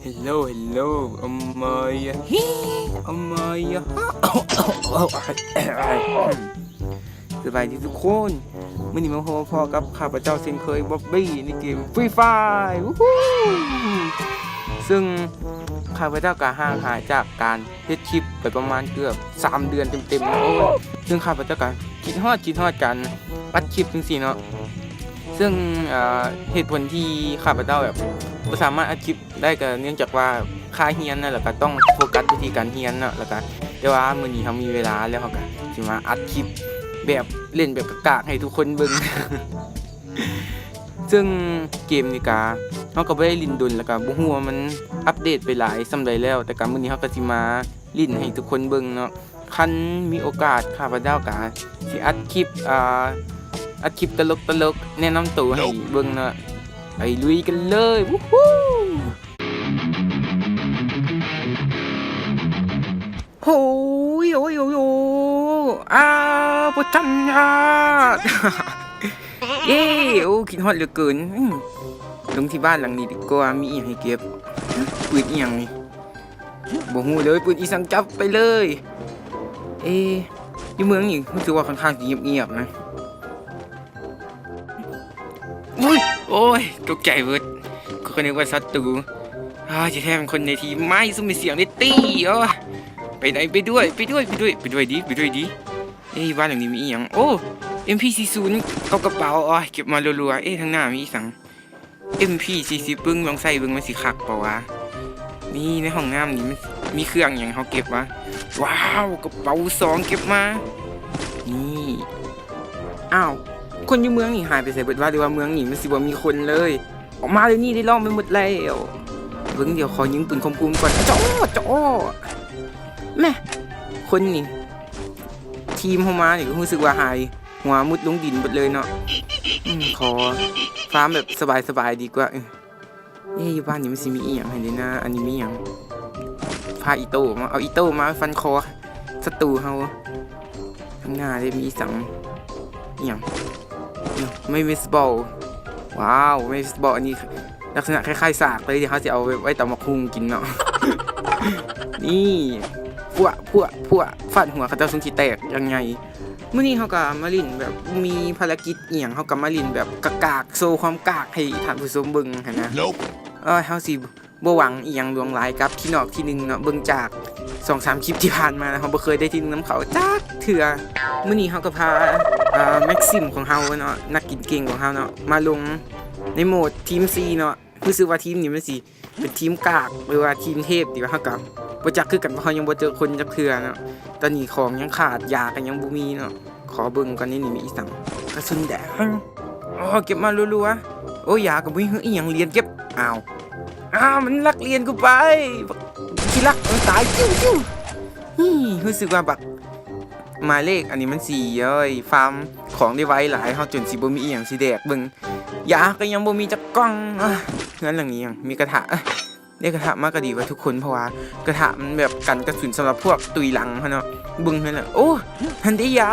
Hello, hello, Amaya. Amaya. สบายดีทุกคนมื่อนี้มาพอกับข้าพเจ้าเช่นเคยบ๊อบบี้ในเกมฟรีไฟร์ซึ่งข้าพเจ้าก็ห่างหายจากการเฮ็ดคลิปไปประมาณเกือบ3 เดือนเต็มๆนะโอ้ยซึ่งข้าพเจ้าก็คิดฮอดกันอัดคลิปจังซี่เนาะซึ่งเหตุผลที่ข้าพเจ้าแบบบ่สามารถอัดคลิปได้ก็เนื่องจากว่าค่าเรียนนั่นแหละก็ต้องโฟกัสไปที่การเรียนเนาะแล้วก็แต่ว่ามื้อนี้เฮามีเวลาแล้วเฮาก็สิมาอัดคลิปแบบเล่นแบบกากๆให้ทุกคนเบิ่ง ซึ่งเกมนี่กาเฮาก็บ่ได้ลิ้นดนแล้วก็บ่ฮู้ว่ามันอัปเดตไปหลายส่ำใดแล้วแต่ก็มื้อนี้เฮาก็สิมาลิ้นให้ทุกคนเบิ่งเนาะคันมีโอกาสข้าพเจ้าก็สิอัดคลิปตลกแนะนำตัวให้เบิ่งเนาะไปลุยกันเลยวู้ฮู้โอ้ยบ่ทันญาติ เย้โอ้คิดฮอดเหลือเกินลงที่บ้านหลังนี้ดีกว่ามีอีหยังให้เก็บปืนอีหยังนี่บ่ฮู้เลยปืนอีสังจับไปเลยอยู่เมืองนี่รู้สึกว่าค่อนข้างสิเงียบๆนะโอ้ยตกใจเบิดก็นึกว่าศัตรูจะแท้เป็นคนในทีมไม่ซุ่มมีเสียงได้ตี้ไปไหนไปด้วยดิบ้านหลังนี้มีอีหยังโอ้ MP40 เอากระเป๋าเก็บมารัวๆทางหน้ามีสัง MP40 ปึ้งลองใส่เบิ่งมันสิคักเปล่าวะนี่ในห้องน้ำนี่มันมีเครื่องหยังเฮาเก็บวะว้าวกระเป๋า2เก็บมานี่อ้าวคนอยู่เมืองนี่หายไปไสเบิดว่าหรือว่าเมืองนี่มันสิบ่มีคนเลยออกมาเลยนี่ได้ลองไปหมดแล้วเบิ่งเดี๋ยวขอยิงปืนคมๆก่อนจ้อแม่คนนี่ทีมเฮามานี่ก็รู้สึกว่าหายหัวมุดลงดินหมดเลยเนาะขอฟาร์มแบบสบายดีกว่าอยู่บ้านนี้มันสิมีอีหยังให้ได้นะอันนี้มีหยังพาอีโต้มาเอาอีโต้มาฟันคอศัตรูเฮาข้างหน้าได้มีสังอีหยังไม่เบสบอลว้าวไม่เบสบอลอันนี้ลักษณะคล้ายๆสากเลยเดี๋ยวเขาจะเอาไว้ตำมะคุงกินเนาะ นี่พวกฟาดหัวเขาเจ้าสุนทรีแตกยังไงมื้อนี้เฮาก็มาลิ้นแบบมีภารกิจอีหยังเฮาก็มาลิ้นแบบกากๆโชว์ความกากให้ท่านผู้ชมเบิ่งหั่นนะเฮาสิบ่หวังอีหยังลวงหลายกับที่นอกที่นึงเนาะเบิ่งจาก 2-3 คลิปที่ผ่านมาเฮาบ่เคยได้ที่นึงนำเขาจักเทื่อมื้อนี้เฮาก็พาแม็กซิมของเฮาเนาะนักกินเก่งของเฮาเนาะมาลงในโหมดทีม C เนาะรู้สึกว่าทีมนี้มันสิเป็นทีมกากหรือว่าทีมเทพดีว่าเฮาก็บ่จักคือกันเพราะเฮายังบ่เจอคนจักเทื่อเนาะตอนนี้ของยังขาดยาก็ยังบ่มีเนาะขอเบิ่งก่อนนี่มีอีสังกระสุนแดงเก็บมารัวๆโอ้ยาก็บ่มีอีหยังเรียนเก็บมันลักเรียนกูไปที่รักมันตายจิ้วรู้สึกว่าบักหมายเลขอันนี้มัน4ฟาร์มของได้ไว้หลายเฮาจนสิบ่มีอีหยังสิแดกเบิ่งยาก็ยังบ่มีจักกล่องเฮือนหลังนี้ยังมีกระทะได้กระทะมากก็ดีกว่าทุกคนเพราะว่ากระทะมันแบบกันกระสุนสำหรับพวกตุยหลังเนาะบึ้งนั่นแหละโอ้หันได้ยา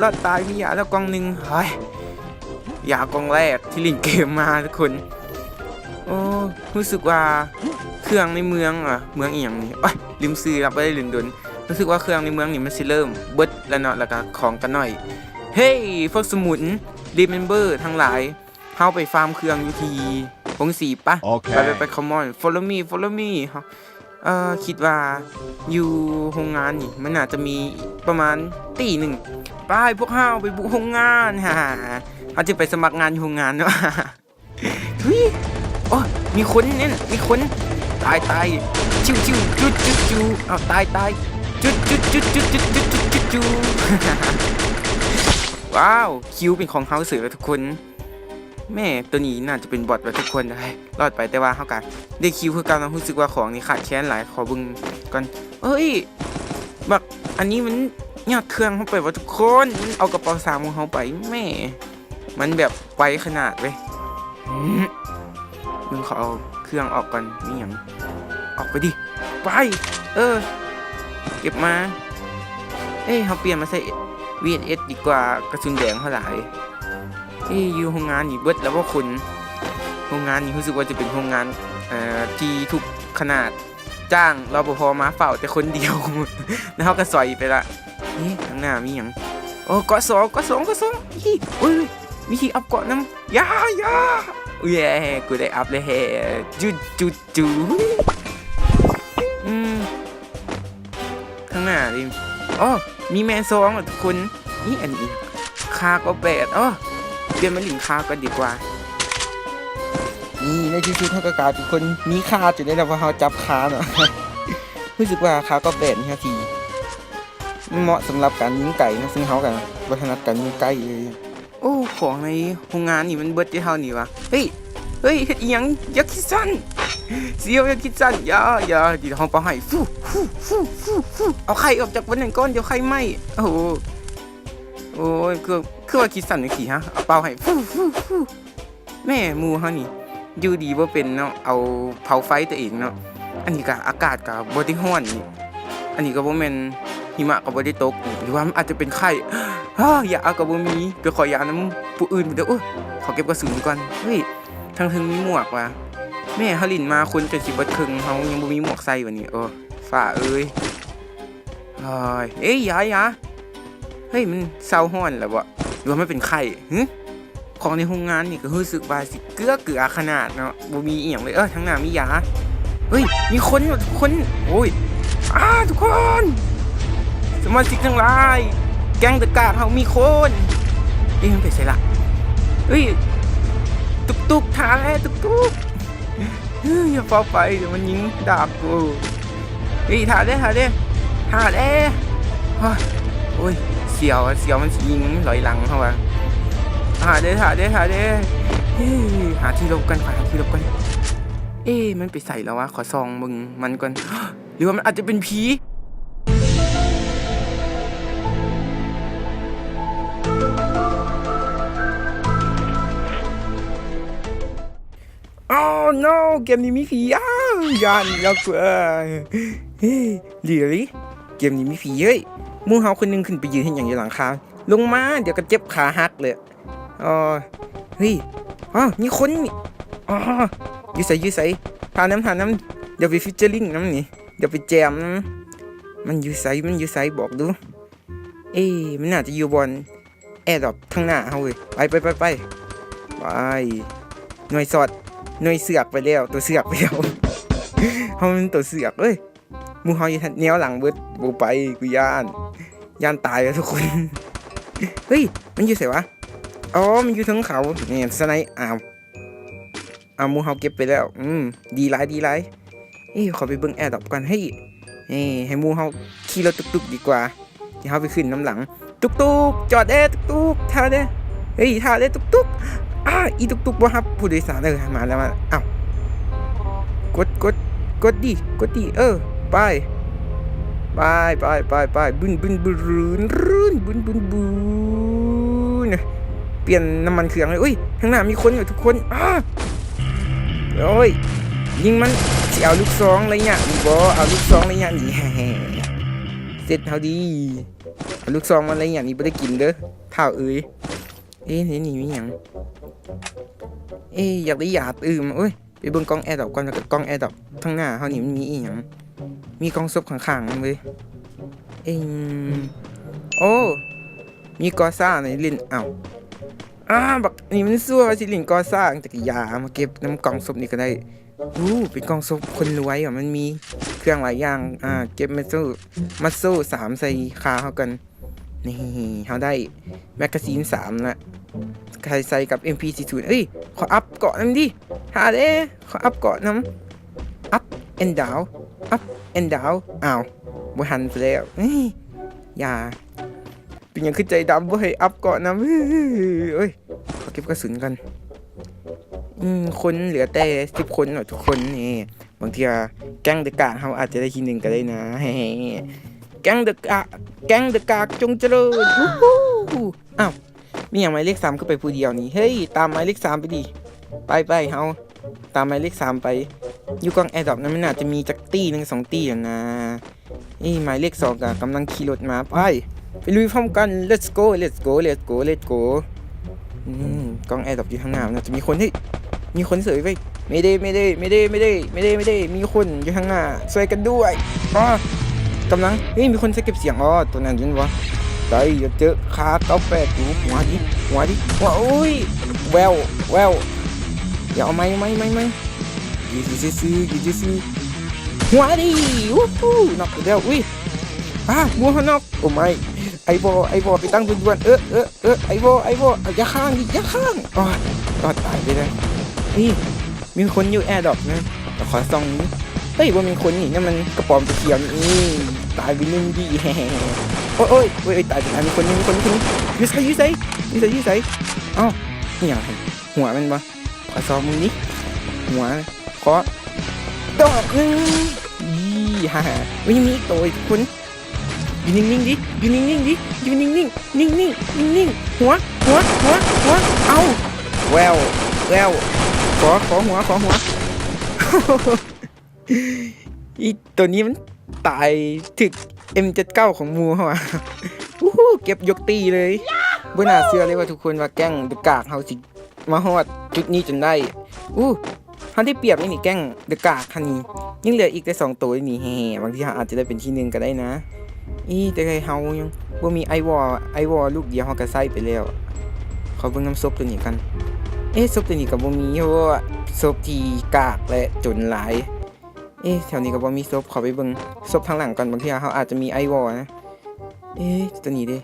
รอดตายมียาแล้วกล่องนึงเฮ้ยยากล่องแรกที่เล่นเกมมาทุกคนรู้สึกว่าเครื่องในเมืองเมืองอีหยังนี่ลืมซื้อรับบ่ได้ลืมดนรู้สึกว่าเครื่องในเมืองนี่มันสิเริ่มเบิดแล้วเนาะแล้วก็ของกันหน่อยเฮ้ยพวกสมุนรีเมมเบอร์ทั้งหลายเฮาไปฟาร์มเครื่องอยู่ที่วงสีปะไปคอมมอน follow me คิดว่าอยู่โรงงานนี่มันน่าจะมีประมาณตีหนึ่งไปพวกเฮาไปบุกโรงงานเขาจะไปสมัครงานอยู่โรงงานเนาะมีคนเนี่ยมีคนตายจิ้วจุดเอาตายจุดจุดว้าวคิวเป็นของเฮาเสือทุกคนแม่ตัวนี้น่าจะเป็นบอทแบบทุกคนได้รอดไปแต่ว่าเฮากันได้คิวคือการรู้สึกว่าของนี่ขาดแคลนหลายขอบึงก่อนบักอันนี้มันยอดเครื่องเข้าไปว่าทุกคนเอากระเป๋า3ของเฮาไปแม่มันแบบไวขนาดเว้ยมึงขอเอาเครื่องออกก่อนนี่หยังออกไปดิไปเก็บมาเขาเปลี่ยนมาใส่ VNS ดีกว่ากระสุนแดงเท่าไหร่อยู่โรงงานนี่เบิดแล้วว่าคุณ โรงงานนี้รู้สึกว่าจะเป็นโรงงานที่ทุกขนาดจ้างรปภมาเฝ้าแต่คนเดียว แล้วเขาก็สอยไปละนี่ข้างหน้ามีหยังโอ้เกาะสองอีโอ้ยมีที่อัพเกาะน้ำยาอุ้ยกูได้อัพเลยแฮจูข้างหน้าดิอ๋อมีแมนซองทุกคนนี่อันนี้คาก็8อ๋อเปลี่ยนมาหลิงคาก็ดีกว่านี่ในที่สุดเขาก็กลายเป็นคนมีคาจุดได้แล้วพอเขาจับคาเนาะ รู้สึกว่าคาก็8นาทีเหมาะสำหรับการยิงไก่นะซึ่งเขากันวัฒนธรรมการยิงไก่เลยโอ้ของในโรงงานนี่มันเบิดที่เท่านี้วะเฮ้ยเฮ็ดอีหยังยักษ์คิดสั้นเสียวยักษ์คิดสั้นอย่าดีห้องปลาไห้ฟูเอาไข่ออกจากวันนั้นก้อนเดี๋ยวไข่ไหมโอ้ยคือว่าคิดสั้นจังซี่ฮะเอาเป่าให้ฟูแม่หมู่เฮานี่อยู่ดีบ่เป็นเนาะเอาเผาไฟตัวเองเนาะอันนี้ก็อากาศก็บ่ได้ร้อนนี่อันนี้ก็บ่แม่นหิมะก็บ่ได้ตกหรือว่ามันอาจจะเป็นไข้ยาก็บ่มีไปขอยาน้ำผู้อื่นเด้อขอเก็บกระสุนก่อนเฮ้ยทางถึงมีหมวกว่ะแม่เฮาลิ้นมาคนจนสิเบิดครึ่งเฮายังบ่มีหมวกใส่วันนี้ฝ่าเอ้ยยาเฮ้ยมันเศร้าฮ้อนแล้วบ่หรือว่ามันเป็นไข้ของในโรงงานนี่ก็รู้สึกว่าสิเกลือขนาดเนาะบ่มีอีหยังเลยทั้งหน้ามียาเฮ้ยมีคนทุกคนโอ้ยทุกคนสมาชิกทั้งหลายแก๊งตะกาดเฮามีคนมันไปใส่ละเฮ้ยตุกถ่าแล้วตุกอย่าฟ้าไปเดี๋ยวมันยิงดาบกูเฮ้ยถ่าได้โอ้ยเสียวมันยิงลอยหลังเข้ามาถ่าได้หาที่หลบกันมันไปใส่แล้ววะขอซองมึงมันก่อนหรือว่ามันอาจจะเป็นผีno เกมนี้มีผียันแล้วกูเกมนี้มีผีเฮ้ยมูเฮาคนนึงขึ้นไปยืนเห็นอย่างอยู่หลังคาลงมาเดี๋ยวก็เจ็บขาหักเลยเฮ้ยมีคนยืดใส่พาน้ำเดี๋ยวไปฟิชเจอริ่งน้ำนี่เดี๋ยวไปแจมมันยืดใส่บอกดูมันน่าจะอยู่บนแอร์ดรอปข้างหน้าเฮาเว้ยไปหน่วยสอดหน่วยเสือกไปแล้วตัวเสือกไปแล้วเฮามันตัวเสือกมูเฮาอยู่แนวหลังเบิดบ่ไปกูย่านตายแล้วทุกคนเฮ้ยมันอยู่ไสวะมันอยู่ทั้งเขานี่สไนป์มูเฮาเก็บไปแล้วดีหลายขอไปเบิ่งแอร์ดรอปก่อนให้มูเฮาขี่รถตุกดีกว่าที่เฮาไปขึ้นน้ำหลังตุกจอดตุกท่าเด้ท่าเด้ตุกอีตุกบ่ครับผู้โดยสารมาแล้วกดดิไปบึ้นเปลี่ยนน้ำมันเครื่องเลยข้างหน้ามีคนอยู่ทุกคนยิงมันสิเอาลูกซองอะไรเนี่ยนี่บ่เอาลูกซองอะไรเนี่ยนี่เสร็จเฮาดีเอาลูกซองมันอะไรเนี่ยนี่บ่ได้กินเด้อเท่านี่มีหยังอยากได้ยาไปเบิ่งกล้องแอร์ดรอปก่อนแล้วก็กล้องแอร์ดรอปข้างหน้าเฮานี่มันมีอีหยังมีกองศพข้างๆเว้ยมีกอซ่าในลิ้นบักนี่มันซัวสิลิ้นกอซ่าจักรยามาเก็บน้ำกองศพนี่ก็ได้เป็นกองศพคนรวยมันมีเครื่องหลายอย่างเก็บมัสโซ่3ใส่ขาเฮากันนี่เฮาได้แมกกาซีน3ละใส่กับ MP40 ขออัพเกาะน้ำดิหาเด้ขออัพเกาะน้ำอัพแอนด์ดาวบ่หันไปแล้วอย่าเป็นอย่างขึ้นใจดำบ่ให้อัพเกาะน้ำขอเก็บกระสุนกันคนเหลือแต่10 คนทุกคนนี่บางทีแก๊งเดอะกากเขาอาจจะได้ที1ก็ได้นะแก๊งเดอะกากจงเจริญมีอย่างหมายเลข3ก็ไปผู้เดียวนี่ตามหมายเลข3ไปดิไปเฮาตามหมายเลข3ไปอยู่กองแอร์ดรอปนั้นมันน่าจะมีจักตี้1 2ตี้อย่างนะหมายเลข2ก็กำลังขี่รถมาไปลุยพร้อมกัน let's go กองแอร์ดรอปอยู่ข้างหน้าน่าจะมีคน มีคนเสยไปไม่ได้มีคนอยู่ข้างหน้าช่วยกันด้วยอ๋อกำลังเฮ้ยมีคนเก็บเสียงอ๋อตัวนั้นเป็นวะได้อย่าเจอคา98อยู่หัวดิอุ้ยแววอย่าเอาไม่ยืดซื้อหัวดิวู้ฮู้นอกเดียวอุ้ยมัวหัวนอกโอ้ไม่ไอบอไปตั้งด่วนไอบออย่าข้างอ๋อก็ตายไปเลยนี่มีคนอยู่แอร์ดรอปนะแต่ขอส่องนี้เฮ้ยว่ามีคนนี่มันกระป๋อมตะเคียนนี่ตายไปนึงดีแฮ่โอ้ยตายไปแล้วมีคนยืดใส่เอ้านี่อย่างไรหัวมันปะขอส่องมึงนี่หัวขอดอกนึงฮ่าไม่มีตัวอีกคนอยู่นิ่งดิหัวเอาแววขอหัวอีตัวนี้มันตายถึก M79 ของมูเขาอ่ะเก็บยกตีเลยบ่น่าเชื่อเลยว่าทุกคนว่าแก๊งเดอะกากเฮาสิมาฮอดจุดนี้จนได้เขาได้เปรียบนี่แก๊งเดอะกากคันนี้ยังเหลืออีกแต่2ตัวนี่แฮ่บางทีอาจจะได้เป็นที่1ก็ได้นะแต่เฮายังบ่มีไอวอลูกเดียวเฮาก็ใส่ไปแล้วเขาเบิ่งน้ำซุปตัวนี้กันซุปตัวนี้ก็บ่มีเพราะว่าซุปที่กากและจนหลายแถวนี้ก็บ่มีซุปขอไปเบิ่งซุปทางหลังก่อนบางทีเฮาอาจจะมีไอวอนะตัวนี้เด้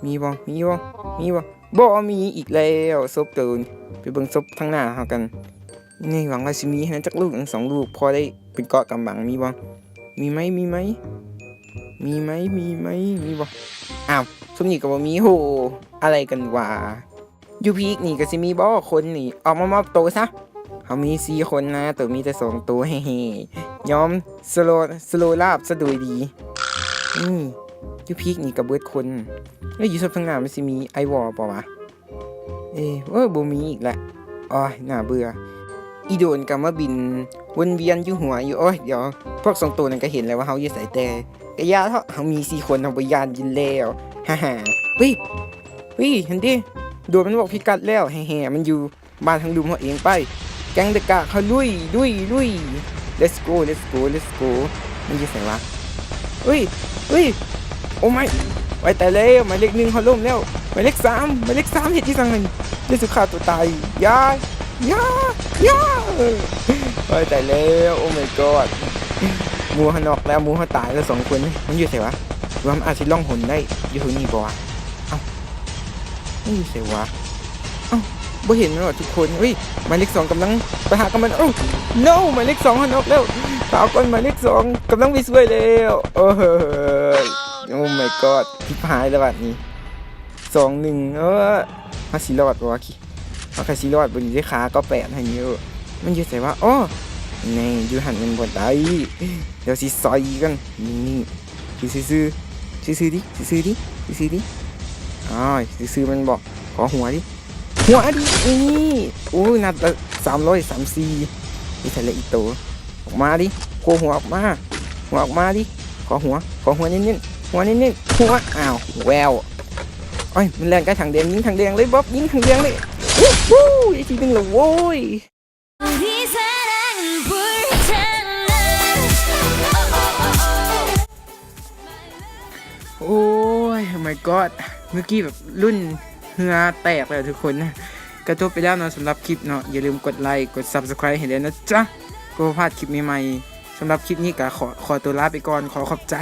มีบ่บ่มีอีกแล้วซุปตัวไปเบิ่งซุปทางหน้าเฮากันนี่หวังว่าสิมีให้จักลูก2ลูกพอได้เป็นเกาะกำบังมีบ่มีไหมมีบ่อ้าวซุปนี้ก็บ่มีโหอะไรกันวะยูพีกนี่ก็สิมีบ่คนนี่ออกมามอบตัวซะเขามี4คนนะแต่มีแต่2ตัวเฮ้ยอมสโลลาบซะโดยดียูพีกนี่ก็เบิดคนแล้วอยู่ซุปทางหน้ามันสิมีไอวอป่ะวะบ่มีอีกละน่าเบื่ออีโดนก็มาบินวนเวียนอยู่หัวอยู่เดี๋ยวพวก2ตัวนั้นก็เห็นแล้วว่าเฮาอยู่ไสแต่กะยาเถาะเฮามี4คนเฮาบ่ยานยินแล้วฮ่าเฮ้ยเห็นดิโดนมันบอกพิกัดแล้วแห่มันอยู่บ้านทางลุมเฮาเองไปแก๊งเดอะกะเขาลุย let's go มันอยู่ไสวะเฮ้ยโอ้ไม่ไว้แต่แล้วหมายเลข1เฮาล้มแล้วหมายเลข3เฮ็ดที่ซังนั่นได้สุขาตัวตายยาไว้แต่แล้วโอ้ my god มูฮันนอกแล้วมูฮันตายแล้ว2คนมันอยู่ไสวะว่ามันอาจสิล่องหนได้อยู่ตรงนี้บ่วะไม่อยู่ไสวะบ่เห็นมันหรอทุกคนหมายเลข2กำลังไปหากับมันno หมายเลข2ฮันนอกแล้วสาวคนหมายเลข2กำลังไปช่วยแล้วโอ้ my god ทิพหายแล้วบัดนี้2-1มาสิรอดบ่วะมาสิรอดบ่ได้ขาก็8ให้เยอะมันอยู่ไสวะนี่อยู่หันมันบ่ได้เดี๋ยวสิซอยกันนี่ซื้อดิซื้อมันบอกขอหัวดินัดละ334นี่ใส่ละอีโตออกมาดิโคหัวออกมาดิขอหัวเน้นๆหัวอ้าวแววมันแรงใกล้ถังแดงยิงถังแดงเลยบ๊อบยิงถังแดงเลยอีกทีนึงละโว้ยโอ้ย my god เมื่อกี้แบบรุ่นเหือแตกเลยทุกคนนะกระทบไปแล้วเนาะสำหรับคลิปเนาะอย่าลืมกดไลค์กด subscribe ให้ด้วยนะจ๊ะก็พลาดคลิปใหม่ๆสำหรับคลิปนี้ก็ขอตัวลาไปก่อนขอขอบใจ